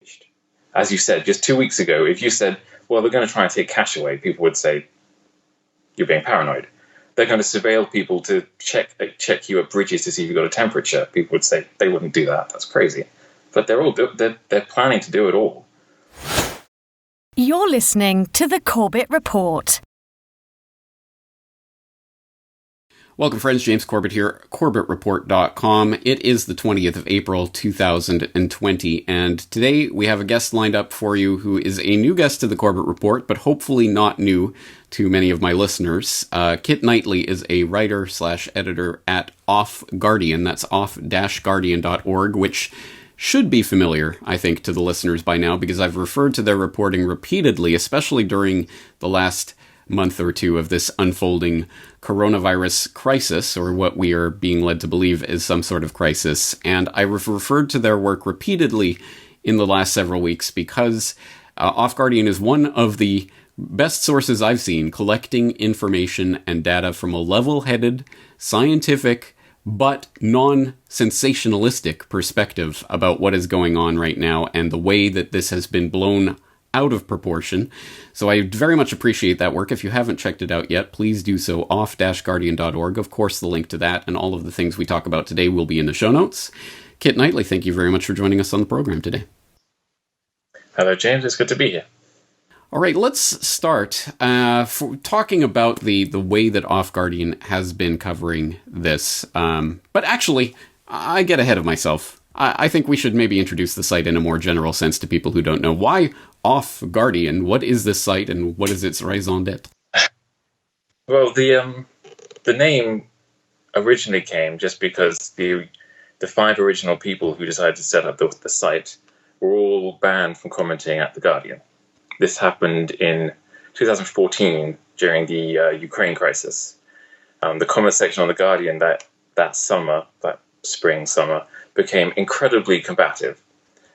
changed. As you said, just 2 weeks ago, if you said, well, they're going to try and take cash away, people would say, you're being paranoid. They're going to surveil people to check you at bridges to see if you've got a temperature. People would say they wouldn't do that. That's crazy. But they're planning to do it all. You're listening to the Corbett Report. Welcome, friends. James Corbett here, CorbettReport.com. It is the 20th of April, 2020, and today we have a guest lined up for you who is a new guest to the Corbett Report, but hopefully not new to many of my listeners. Kit Knightley is a writer/editor at Off Guardian. That's off-guardian.org, which should be familiar, I think, to the listeners by now, because I've referred to their reporting repeatedly, especially during the last month or two of this unfolding coronavirus crisis, or what we are being led to believe is some sort of crisis. And I've referred to their work repeatedly in the last several weeks because Off Guardian is one of the best sources I've seen collecting information and data from a level-headed, scientific, but non-sensationalistic perspective about what is going on right now and the way that this has been blown out of proportion. So I very much appreciate that work. If you haven't checked it out yet, please do so, off-guardian.org. Of course, the link to that and all of the things we talk about today will be in the show notes. Kit Knightley, thank you very much for joining us on the program today. Hello, James. It's good to be here. All right, let's start for talking about the way that Off Guardian has been covering this. But actually, I get ahead of myself. I think we should maybe introduce the site in a more general sense to people who don't know. Why Off Guardian? What is this site and what is its raison d'etre? Well, the name originally came just because the 5 original people who decided to set up the site were all banned from commenting at The Guardian. This happened in 2014 during the Ukraine crisis. The comment section on The Guardian that spring, summer, became incredibly combative.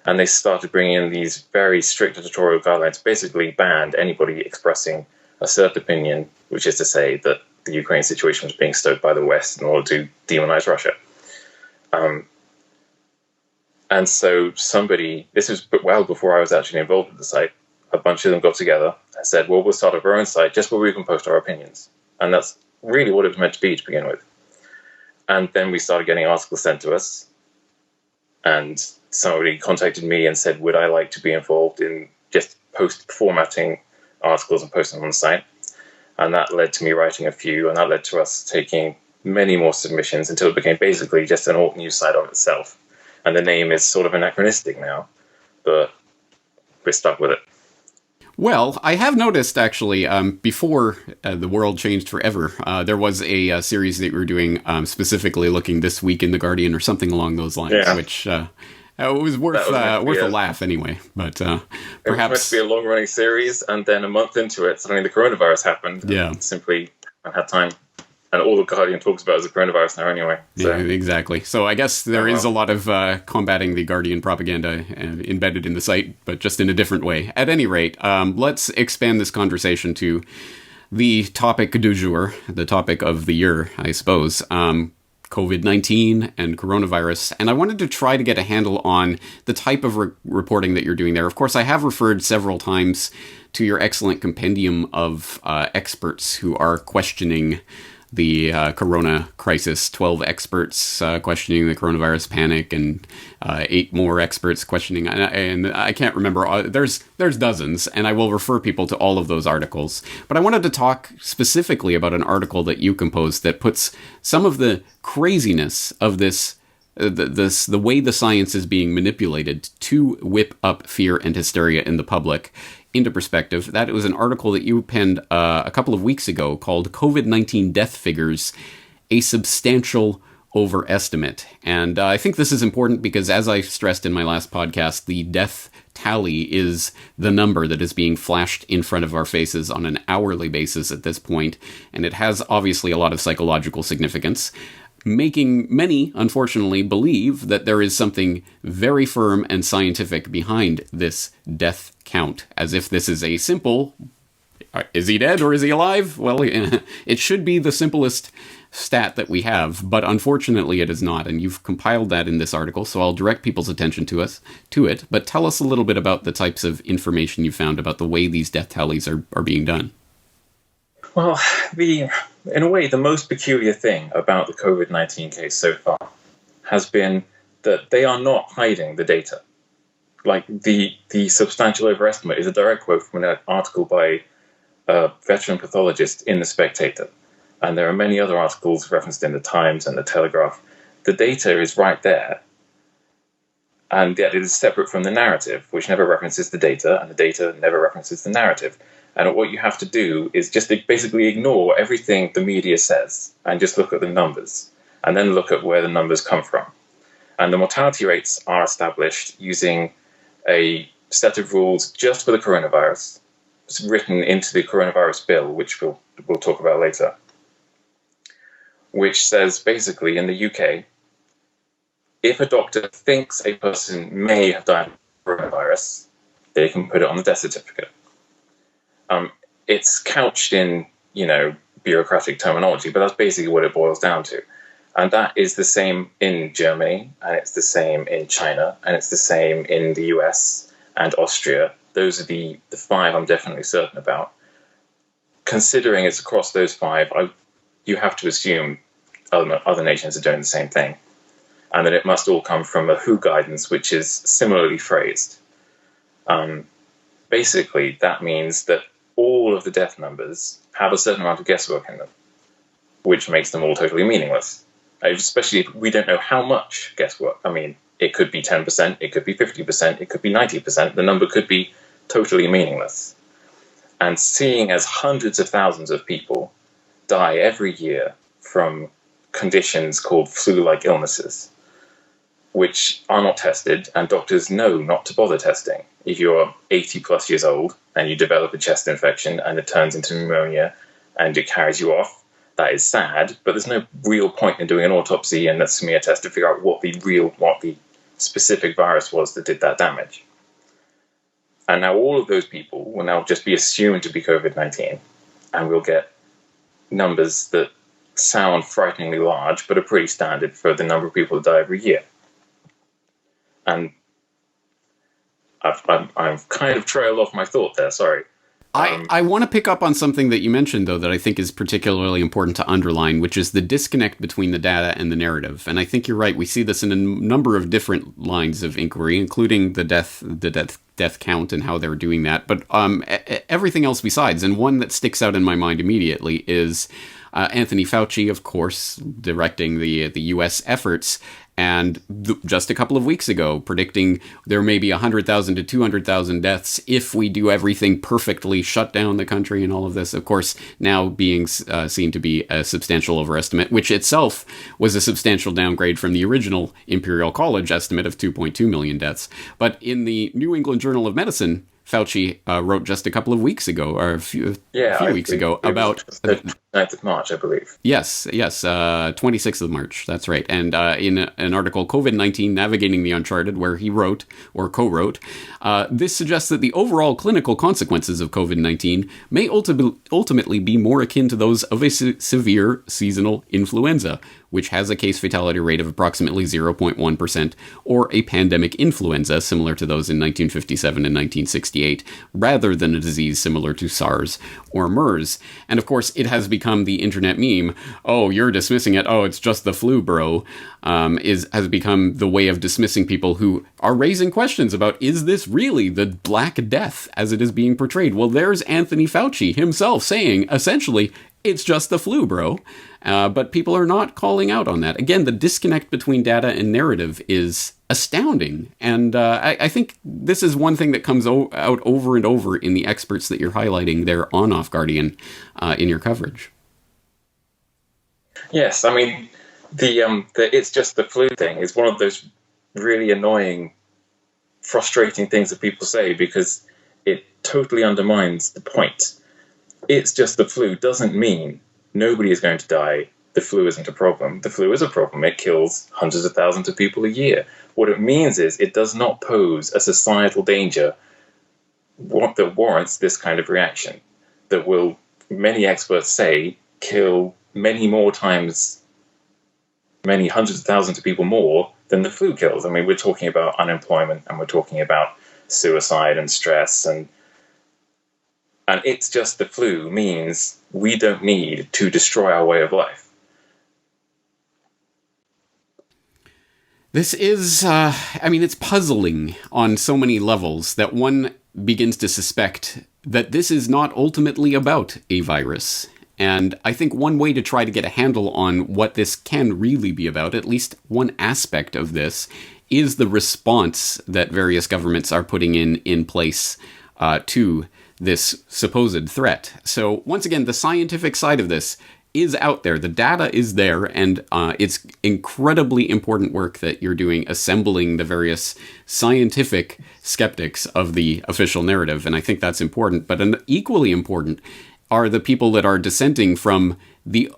And they started bringing in these very strict editorial guidelines, basically banned anybody expressing a certain opinion, which is to say that the Ukraine situation was being stoked by the West in order to demonize Russia. And so this was well before I was actually involved with the site, a bunch of them got together and said, well, we'll start up our own site just where we can post our opinions. And that's really what it was meant to be to begin with. And then we started getting articles sent to us. And somebody contacted me and said, would I like to be involved in just formatting articles and posting them on the site? And that led to me writing a few, and that led to us taking many more submissions until it became basically just an alt news site of itself. And the name is sort of anachronistic now, but we're stuck with it. Well, I have noticed, actually, before the world changed forever, there was a series that we were doing specifically looking this week in The Guardian or something along those lines, which it was worth a laugh anyway. But perhaps it was meant to be a long-running series, and then a month into it, suddenly the coronavirus happened. Yeah. Simply I had time. And all The Guardian talks about is the coronavirus now anyway. So. Yeah, exactly. So I guess there is a lot of combating the Guardian propaganda embedded in the site, but just in a different way. At any rate, let's expand this conversation to the topic du jour, the topic of the year, I suppose, COVID-19 and coronavirus. And I wanted to try to get a handle on the type of reporting that you're doing there. Of course, I have referred several times to your excellent compendium of experts who are questioning the corona crisis, 12 experts questioning the coronavirus panic, and 8 more experts questioning, and I can't remember, there's dozens, and I will refer people to all of those articles. But I wanted to talk specifically about an article that you composed that puts some of the craziness of the way the science is being manipulated to whip up fear and hysteria in the public into perspective. That was an article that you penned a couple of weeks ago called COVID-19 Death Figures, a Substantial Overestimate. And I think this is important because, as I stressed in my last podcast, the death tally is the number that is being flashed in front of our faces on an hourly basis at this point, and it has obviously a lot of psychological significance, making many, unfortunately, believe that there is something very firm and scientific behind this death count, as if this is a simple, is he dead or is he alive? Well, it should be the simplest stat that we have, but unfortunately it is not. And you've compiled that in this article, so I'll direct people's attention to it. But tell us a little bit about the types of information you found about the way these death tallies are being done. Well, in a way, the most peculiar thing about the COVID-19 case so far has been that they are not hiding the data. Like, the substantial overestimate is a direct quote from an article by a veteran pathologist in The Spectator. And there are many other articles referenced in the Times and the Telegraph. The data is right there. And yet it is separate from the narrative, which never references the data, and the data never references the narrative. And what you have to do is just basically ignore everything the media says and just look at the numbers, and then look at where the numbers come from. And the mortality rates are established using a set of rules just for the coronavirus. It's written into the coronavirus bill, which we'll talk about later, which says basically in the UK, if a doctor thinks a person may have died of coronavirus, they can put it on the death certificate. It's couched in, bureaucratic terminology, but that's basically what it boils down to. And that is the same in Germany, and it's the same in China, and it's the same in the US and Austria. Those are the five I'm definitely certain about. Considering it's across those five, you have to assume other nations are doing the same thing, and that it must all come from a WHO guidance, which is similarly phrased. Basically, that means that all of the death numbers have a certain amount of guesswork in them, which makes them all totally meaningless. Especially if we don't know how much guesswork. I mean, it could be 10%, it could be 50%, it could be 90%. The number could be totally meaningless. And seeing as hundreds of thousands of people die every year from conditions called flu-like illnesses, which are not tested, and doctors know not to bother testing. If you're 80 plus years old and you develop a chest infection and it turns into pneumonia and it carries you off, that is sad, but there's no real point in doing an autopsy and a smear test to figure out what the specific virus was that did that damage. And now all of those people will now just be assumed to be COVID-19, and we'll get numbers that sound frighteningly large, but are pretty standard for the number of people that die every year. And I've kind of trailed off my thought there, sorry. I want to pick up on something that you mentioned, though, that I think is particularly important to underline, which is the disconnect between the data and the narrative. And I think you're right. We see this in a number of different lines of inquiry, including the death count and how they're doing that. But everything else besides. And one that sticks out in my mind immediately is Anthony Fauci, of course, directing the U.S. efforts. And just a couple of weeks ago, predicting there may be 100,000 to 200,000 deaths if we do everything perfectly, shut down the country and all of this. Of course, now being seen to be a substantial overestimate, which itself was a substantial downgrade from the original Imperial College estimate of 2.2 million deaths. But in the New England Journal of Medicine, Fauci wrote just a couple of weeks ago, or a few weeks ago, about the 9th of March, I believe. Yes, 26th of March, that's right. And in an article, COVID-19 Navigating the Uncharted, where he wrote, or co-wrote, this suggests that the overall clinical consequences of COVID-19 may ultimately be more akin to those of a severe seasonal influenza, which has a case fatality rate of approximately 0.1%, or a pandemic influenza similar to those in 1957 and 1968, rather than a disease similar to SARS or MERS. And of course, it has become the internet meme, oh, you're dismissing it, oh, it's just the flu, bro, has become the way of dismissing people who are raising questions about, is this really the Black Death as it is being portrayed? Well, there's Anthony Fauci himself saying, essentially, it's just the flu, bro. But people are not calling out on that. Again, the disconnect between data and narrative is astounding. And I think this is one thing that comes out over and over in the experts that you're highlighting there on Off Guardian in your coverage. Yes, I mean, the it's just the flu thing is one of those really annoying, frustrating things that people say, because it totally undermines the point. It's just the flu doesn't mean nobody is going to die. The flu isn't a problem. The flu is a problem. It kills hundreds of thousands of people a year. What it means is it does not pose a societal danger that warrants this kind of reaction, that will, many experts say, kill many more times, many hundreds of thousands of people more than the flu kills. I mean, we're talking about unemployment, and we're talking about suicide and stress, and it's just the flu means we don't need to destroy our way of life. This is, it's puzzling on so many levels that one begins to suspect that this is not ultimately about a virus. And I think one way to try to get a handle on what this can really be about, at least one aspect of this, is the response that various governments are putting in place to this supposed threat. So once again, the scientific side of this is out there. The data is there, and it's incredibly important work that you're doing assembling the various scientific skeptics of the official narrative, and I think that's important. But equally important are the people that are dissenting from the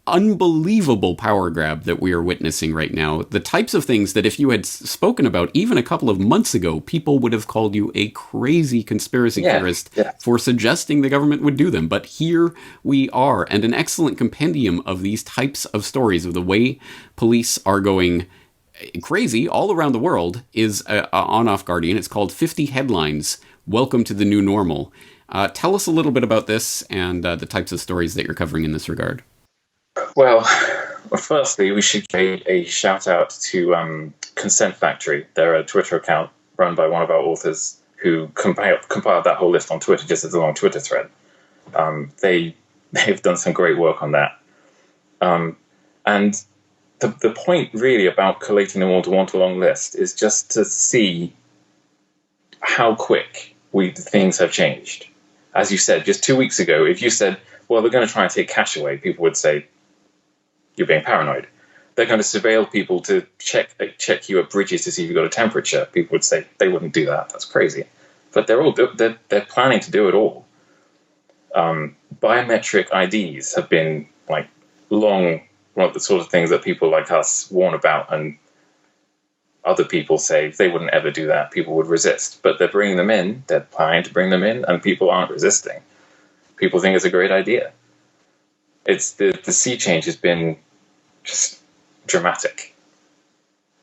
unbelievable power grab that we are witnessing right now. The types of things that if you had spoken about even a couple of months ago, people would have called you a crazy conspiracy theorist for suggesting the government would do them. But here we are, and an excellent compendium of these types of stories of the way police are going crazy all around the world is on Off Guardian. It's called 50 Headlines, Welcome to the New Normal. Tell us a little bit about this and the types of stories that you're covering in this regard. Well, firstly, we should give a shout out to Consent Factory. They're a Twitter account run by one of our authors who compiled that whole list on Twitter just as a long Twitter thread. They've done some great work on that. And the point really about collating them all to one long list is just to see how quick things have changed. As you said, just 2 weeks ago, if you said, well, they're going to try and take cash away, people would say, you're being paranoid. They're going to surveil people to check you at bridges to see if you've got a temperature. People would say they wouldn't do that. That's crazy. But they're planning to do it all. Biometric IDs have been long one of the sort of things that people like us warn about, and other people say if they wouldn't ever do that, people would resist. But they're bringing them in. They're planning to bring them in, and people aren't resisting. People think it's a great idea. It's the sea change has been just dramatic.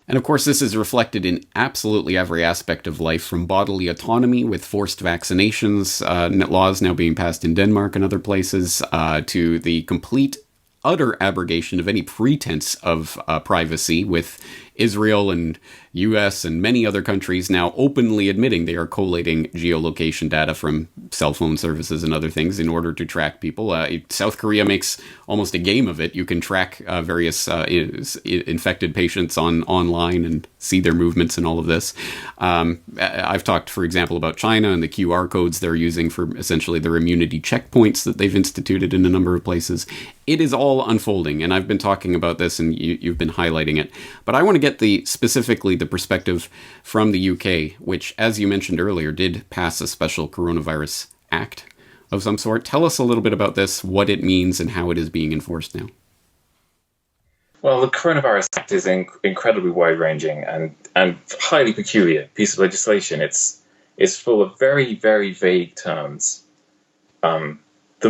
And of course, this is reflected in absolutely every aspect of life, from bodily autonomy with forced vaccinations, laws now being passed in Denmark and other places, to the complete, utter abrogation of any pretense of privacy, with Israel and US and many other countries now openly admitting they are collating geolocation data from cell phone services and other things in order to track people. South Korea makes almost a game of it. You can track various infected patients online and see their movements and all of this. I've talked, for example, about China and the QR codes they're using for essentially their immunity checkpoints that they've instituted in a number of places. It is all unfolding, and I've been talking about this, and you've been highlighting it. But I want to get specifically the perspective from the UK, which, as you mentioned earlier, did pass a special coronavirus act of some sort. Tell us a little bit about this, what it means, and how it is being enforced now. Well, the Coronavirus Act is incredibly wide-ranging and highly peculiar piece of legislation. It's full of very, very vague terms. The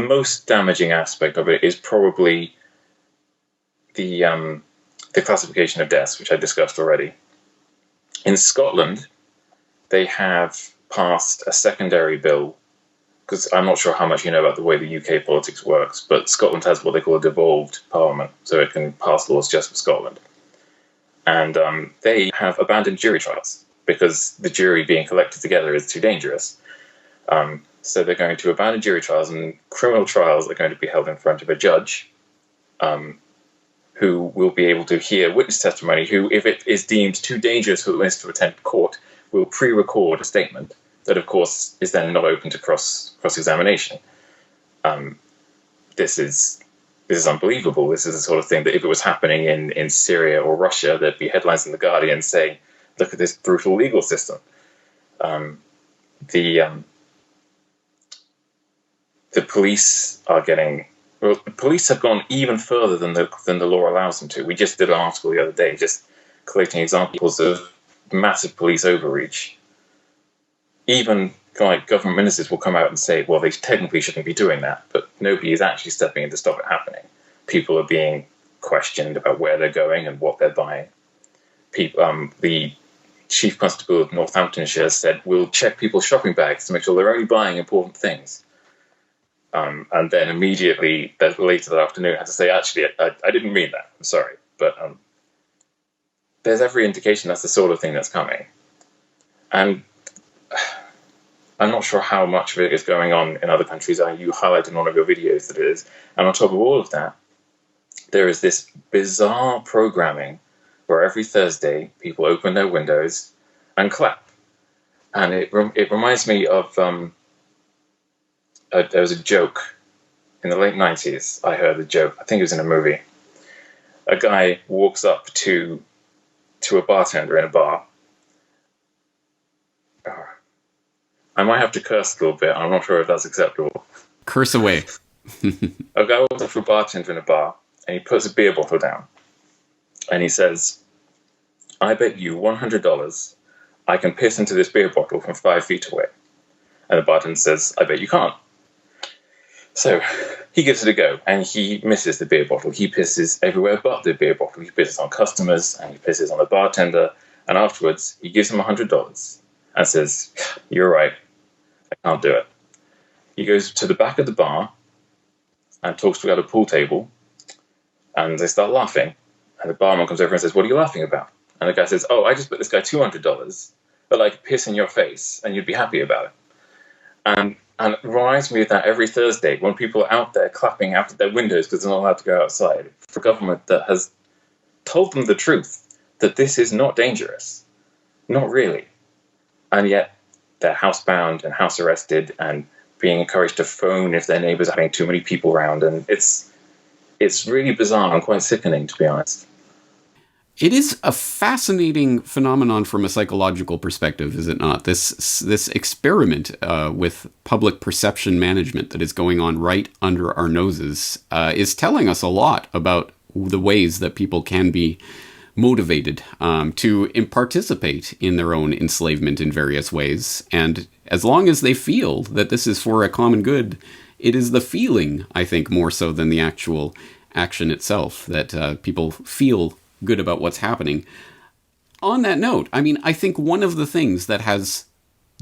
most damaging aspect of it is probably the classification of deaths, which I discussed already. In Scotland, they have passed a secondary bill, because I'm not sure how much you know about the way the UK politics works, but Scotland has what they call a devolved parliament, so it can pass laws just for Scotland. And they have abandoned jury trials, because the jury being collected together is too dangerous. So they're going to abandon jury trials, and criminal trials are going to be held in front of a judge, who will be able to hear witness testimony, who, if it is deemed too dangerous for the witness to attend court, will pre-record a statement that, of course, is then not open to cross-examination. This is unbelievable. This is the sort of thing that if it was happening in Syria or Russia, there'd be headlines in The Guardian saying, look at this brutal legal system. The police are getting... Well, the police have gone even further than the law allows them to. We just did an article the other day just collecting examples of massive police overreach. Even government ministers will come out and say, well, they technically shouldn't be doing that, but nobody is actually stepping in to stop it happening. people are being questioned about where they're going and what they're buying. The Chief Constable of Northamptonshire said, we'll check people's shopping bags to make sure they're only buying important things. And then immediately, later that afternoon, had to say, actually, I didn't mean that. I'm sorry. But there's every indication that's the sort of thing that's coming. And I'm not sure how much of it is going on in other countries. You highlighted in one of your videos that it is. And on top of all of that, there is this bizarre programming where every Thursday people open their windows and clap. And it reminds me of, there was a joke in the late 90s. I heard a joke, I think it was in a movie. A guy walks up to a bartender in a bar. I might have to curse a little bit. I'm not sure if that's acceptable. Curse away. A guy walks up to a bartender in a bar, and he puts a beer bottle down. And he says, I bet you $100 I can piss into this beer bottle from 5 feet away. And the bartender says, I bet you can't. So he gives it a go, and he misses the beer bottle. He pisses everywhere but the beer bottle. He pisses on customers, and he pisses on the bartender. And afterwards, he gives him $100 and says, you're right, I can't do it. He goes to the back of the bar and talks to a pool table, and they start laughing. And the barman comes over and says, what are you laughing about? And the guy says, oh, I just put this guy $200, but I could piss in your face, and you'd be happy about it. And it reminds me of that every Thursday when people are out there clapping out of their windows because they're not allowed to go outside, for a government that has told them the truth, that this is not dangerous. Not really. And yet they're housebound and house arrested and being encouraged to phone if their neighbors are having too many people around. And it's really bizarre and quite sickening, to be honest. It is a fascinating phenomenon from a psychological perspective, is it not? This experiment with public perception management that is going on right under our noses is telling us a lot about the ways that people can be motivated to participate in their own enslavement in various ways. And as long as they feel that this is for a common good, it is the feeling, I think, more so than the actual action itself, that people feel good about what's happening. On that note, I mean, I think one of the things that has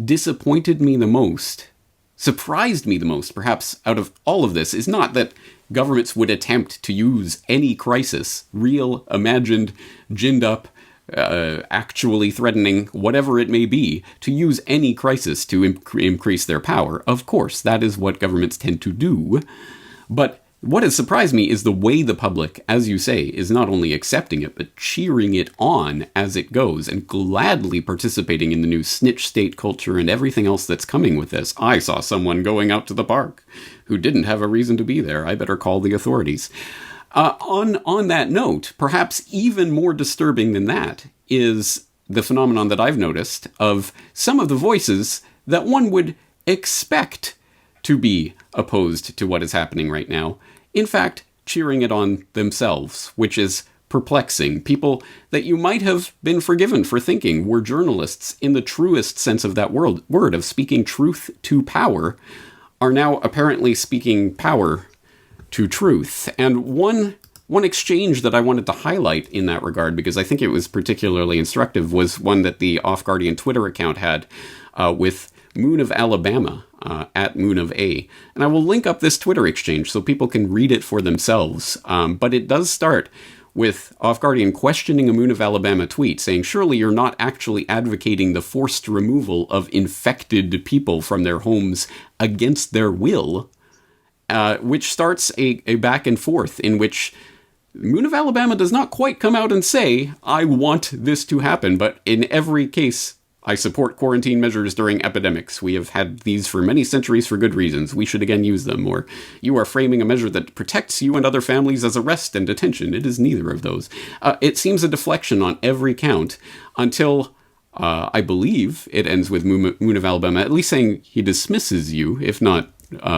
disappointed me the most, surprised me the most, perhaps out of all of this, is not that governments would attempt to use any crisis, real, imagined, ginned up, actually threatening, whatever it may be, to use any crisis to increase their power. Of course, that is what governments tend to do. But what has surprised me is the way the public, as you say, is not only accepting it, but cheering it on as it goes, and gladly participating in the new snitch state culture and everything else that's coming with this. I saw someone going out to the park who didn't have a reason to be there. I better call the authorities. On that note, perhaps even more disturbing than that is the phenomenon that I've noticed of some of the voices that one would expect to be opposed to what is happening right now, in fact, cheering it on themselves, which is perplexing. People that you might have been forgiven for thinking were journalists in the truest sense of that word of speaking truth to power are now apparently speaking power to truth. And one exchange that I wanted to highlight in that regard, because I think it was particularly instructive, was one that the Off Guardian Twitter account had with Moon of Alabama, at Moon of A. And I will link up this Twitter exchange so people can read it for themselves. But it does start with Off Guardian questioning a Moon of Alabama tweet, saying, surely you're not actually advocating the forced removal of infected people from their homes against their will, which starts a back and forth in which Moon of Alabama does not quite come out and say, I want this to happen, but in every case, I support quarantine measures during epidemics. We have had these for many centuries for good reasons. We should again use them. Or you are framing a measure that protects you and other families as arrest and detention. It is neither of those. It seems a deflection on every count until I believe it ends with Moon of Alabama at least saying he dismisses you, if not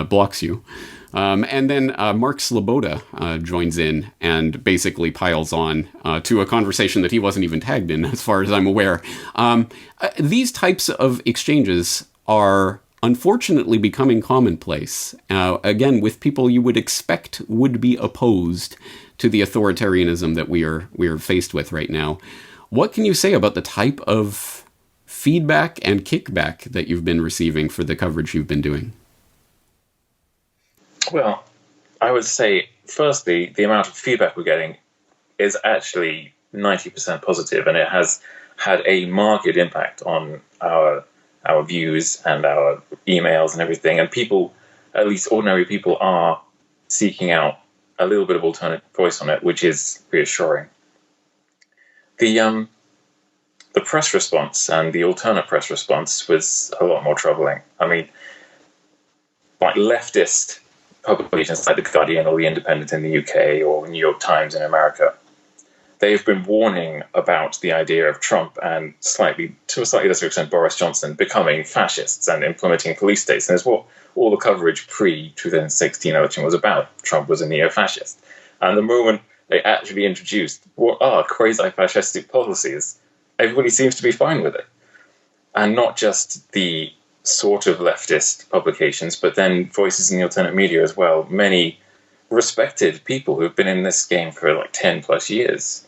blocks you. And then Mark Sloboda joins in and basically piles on to a conversation that he wasn't even tagged in, as far as I'm aware. These types of exchanges are unfortunately becoming commonplace. Again, with people you would expect would be opposed to the authoritarianism that we are faced with right now. What can you say about the type of feedback and kickback that you've been receiving for the coverage you've been doing? Well, I would say, firstly, the amount of feedback we're getting is actually 90% positive, and it has had a marked impact on our views and our emails and everything. And people, at least ordinary people, are seeking out a little bit of alternate voice on it, which is reassuring. The press response and the alternate press response was a lot more troubling. I mean, like leftist publications like The Guardian or The Independent in the UK or New York Times in America, they've been warning about the idea of Trump and to a slightly lesser extent Boris Johnson becoming fascists and implementing police states. And it's what all the coverage pre-2016 election was about. Trump was a neo-fascist. And the moment they actually introduced what are quasi-fascistic policies, everybody seems to be fine with it. And not just the sort of leftist publications, but then voices in the alternate media as well. Many respected people who've been in this game for like 10 plus years.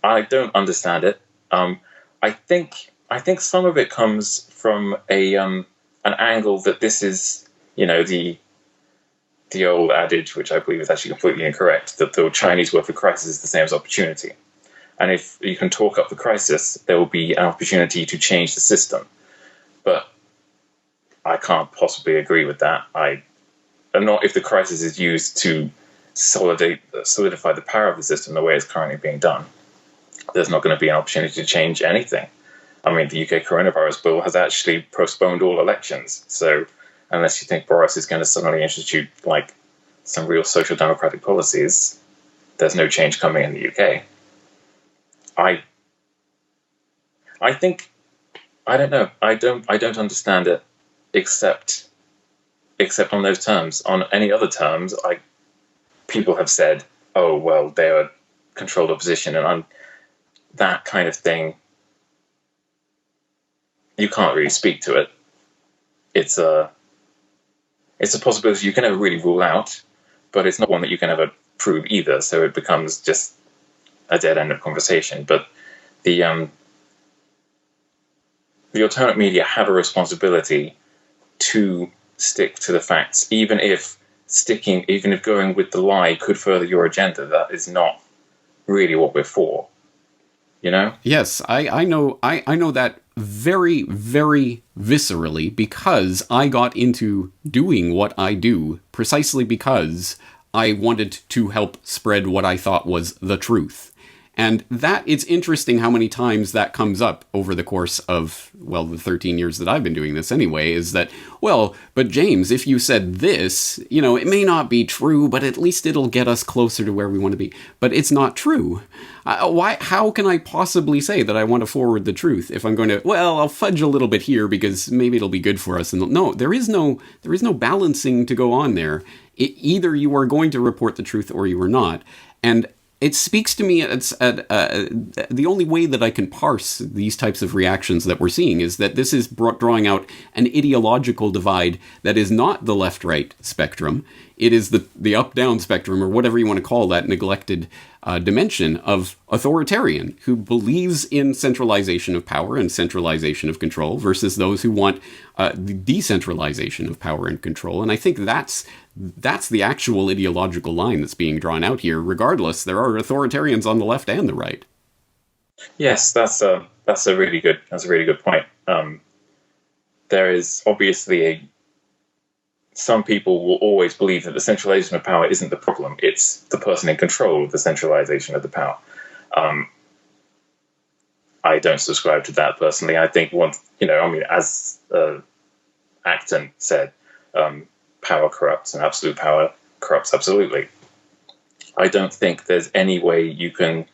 I don't understand it. I think some of it comes from an angle that this is, the old adage, which I believe is actually completely incorrect, that the Chinese word for crisis is the same as opportunity. And if you can talk up the crisis, there will be an opportunity to change the system. But I can't possibly agree with that. Not if the crisis is used to solidify the power of the system the way it's currently being done. There's not going to be an opportunity to change anything. I mean, the UK coronavirus bill has actually postponed all elections. So unless you think Boris is going to suddenly institute like some real social democratic policies, there's no change coming in the UK. I think, I don't know. I don't understand it except on those terms. On any other terms, people have said, oh, well, they're a controlled opposition, and that kind of thing, you can't really speak to it. It's a possibility you can never really rule out, but it's not one that you can ever prove either, so it becomes just a dead end of conversation. But the alternate media have a responsibility to stick to the facts, even if going with the lie could further your agenda. That is not really what we're for, Yes, I know that very, very viscerally, because I got into doing what I do precisely because I wanted to help spread what I thought was the truth. And that, it's interesting how many times that comes up over the course of, the 13 years that I've been doing this anyway, is that, but James, if you said this, it may not be true, but at least it'll get us closer to where we want to be. But it's not true. How can I possibly say that I want to forward the truth if I'm going to, I'll fudge a little bit here because maybe it'll be good for us. And no, there is no balancing to go on there. Either you are going to report the truth or you are not. And it speaks to me, the only way that I can parse these types of reactions that we're seeing is that this is drawing out an ideological divide that is not the left-right spectrum. It is the up-down spectrum, or whatever you want to call that neglected dimension of authoritarian, who believes in centralization of power and centralization of control, versus those who want the decentralization of power and control. And I think that's the actual ideological line that's being drawn out here. Regardless, there are authoritarians on the left and the right. Yes, that's a really good point. There is obviously some people will always believe that the centralization of power isn't the problem; it's the person in control of the centralization of the power. I don't subscribe to that personally. I think as Acton said, power corrupts, and absolute power corrupts absolutely. I don't think there's any way you can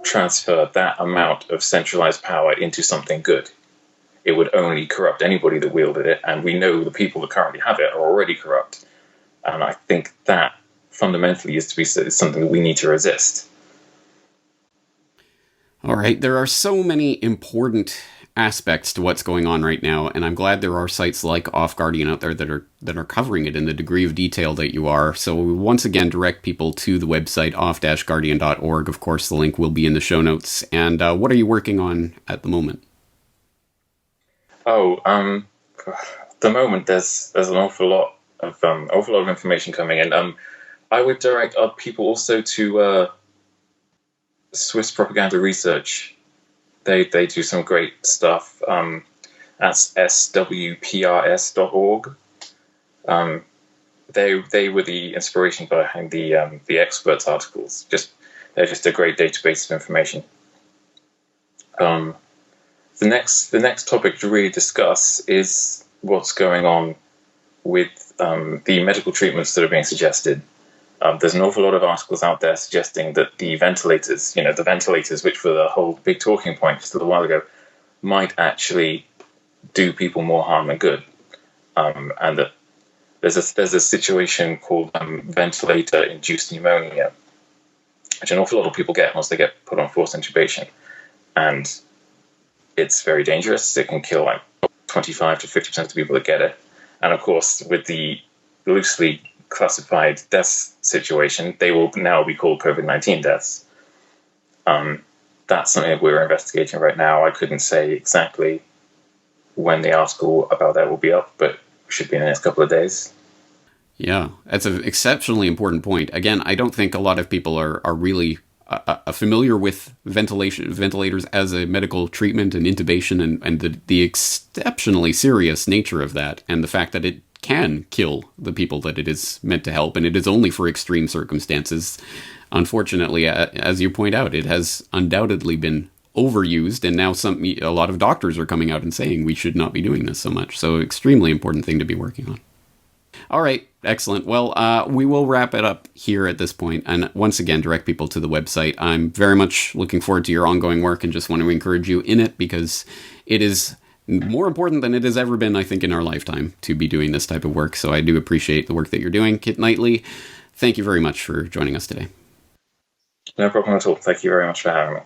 transfer that amount of centralized power into something good. It would only corrupt anybody that wielded it, and we know the people that currently have it are already corrupt. And I think that fundamentally is something that we need to resist. All right, there are so many important aspects to what's going on right now, and I'm glad there are sites like Off Guardian out there that are covering it in the degree of detail that you are. So we once again direct people to the website off-guardian.org. Of course, the link will be in the show notes. And what are you working on at the moment? At the moment there's an awful lot of information coming in. I would direct people also to Swiss Propaganda Research. They do some great stuff. That's swprs.org. They were the inspiration behind the experts articles. They're just a great database of information. The next topic to really discuss is what's going on with the medical treatments that are being suggested. There's an awful lot of articles out there suggesting that the ventilators, which were the whole big talking point just a little while ago, might actually do people more harm than good. And that there's a situation called ventilator-induced pneumonia, which an awful lot of people get once they get put on forced intubation. And it's very dangerous. It can kill like 25 to 50% of the people that get it. And of course, with the loosely classified death situation, they will now be called COVID-19 deaths. That's something that we're investigating right now. I couldn't say exactly when the article about that will be up, but it should be in the next couple of days. Yeah, that's an exceptionally important point. Again, I don't think a lot of people are really familiar with ventilators as a medical treatment and intubation and the exceptionally serious nature of that, and the fact that it can kill the people that it is meant to help, and it is only for extreme circumstances. Unfortunately, as you point out, it has undoubtedly been overused, and now a lot of doctors are coming out and saying we should not be doing this so much. So extremely important thing to be working on. All right, excellent. Well, we will wrap it up here at this point, and once again, direct people to the website. I'm very much looking forward to your ongoing work and just want to encourage you in it, because it is more important than it has ever been, I think, in our lifetime to be doing this type of work. So I do appreciate the work that you're doing. Kit Knightley, thank you very much for joining us today. No problem at all. Thank you very much for having me.